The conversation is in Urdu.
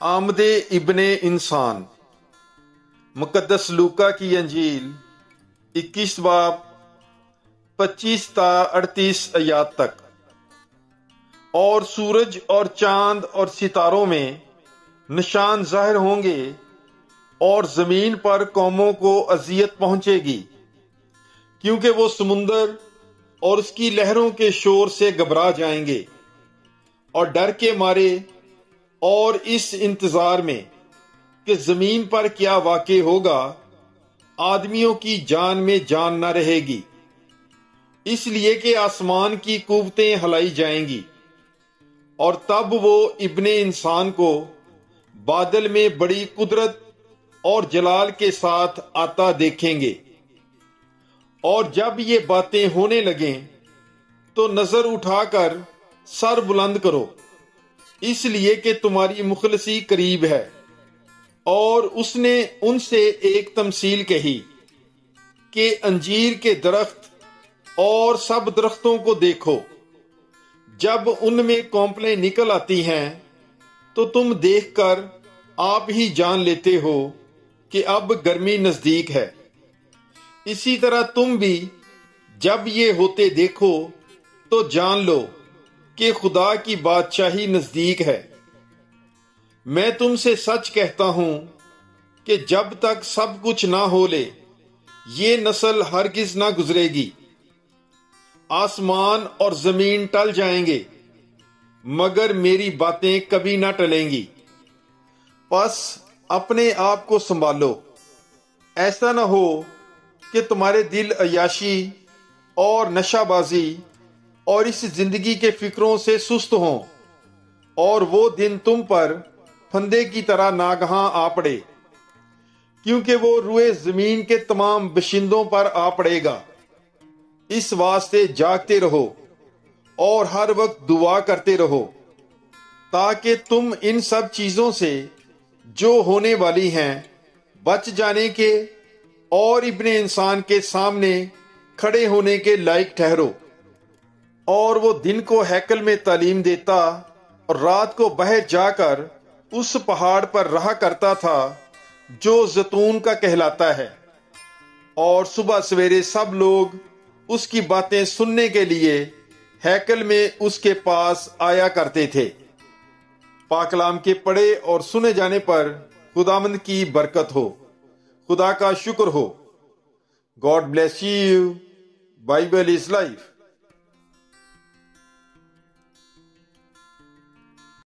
آمد ابن انسان، مقدس لوکا کی انجیل 21 باب 25 تا 38 آیات تک۔ اور سورج اور چاند اور ستاروں میں نشان ظاہر ہوں گے، اور زمین پر قوموں کو اذیت پہنچے گی، کیونکہ وہ سمندر اور اس کی لہروں کے شور سے گھبرا جائیں گے، اور ڈر کے مارے اور اس انتظار میں کہ زمین پر کیا واقع ہوگا، آدمیوں کی جان میں جان نہ رہے گی، اس لیے کہ آسمان کی قوتیں ہلائی جائیں گی۔ اور تب وہ ابن انسان کو بادل میں بڑی قدرت اور جلال کے ساتھ آتا دیکھیں گے۔ اور جب یہ باتیں ہونے لگیں تو نظر اٹھا کر سر بلند کرو، اس لیے کہ تمہاری مخلصی قریب ہے۔ اور اس نے ان سے ایک تمثیل کہی کہ انجیر کے درخت اور سب درختوں کو دیکھو، جب ان میں کونپلیں نکل آتی ہیں تو تم دیکھ کر آپ ہی جان لیتے ہو کہ اب گرمی نزدیک ہے۔ اسی طرح تم بھی جب یہ ہوتے دیکھو تو جان لو کہ خدا کی بادشاہی نزدیک ہے۔ میں تم سے سچ کہتا ہوں کہ جب تک سب کچھ نہ ہو لے، یہ نسل ہرگز نہ گزرے گی۔ آسمان اور زمین ٹل جائیں گے، مگر میری باتیں کبھی نہ ٹلیں گی۔ پس اپنے آپ کو سنبھالو، ایسا نہ ہو کہ تمہارے دل عیاشی اور نشہ بازی اور اس زندگی کے فکروں سے سست ہوں، اور وہ دن تم پر پھندے کی طرح ناگہاں آ پڑے، کیونکہ وہ روئے زمین کے تمام باشندوں پر آ پڑے گا۔ اس واسطے جاگتے رہو اور ہر وقت دعا کرتے رہو، تاکہ تم ان سب چیزوں سے جو ہونے والی ہیں بچ جانے کے اور ابن انسان کے سامنے کھڑے ہونے کے لائق ٹھہرو۔ اور وہ دن کو ہیکل میں تعلیم دیتا اور رات کو باہر جا کر اس پہاڑ پر رہا کرتا تھا جو زیتون کا کہلاتا ہے، اور صبح سویرے سب لوگ اس کی باتیں سننے کے لیے ہیکل میں اس کے پاس آیا کرتے تھے۔ پاک کلام کے پڑھے اور سنے جانے پر خداوند کی برکت ہو، خدا کا شکر ہو۔ God bless you. Bible is life.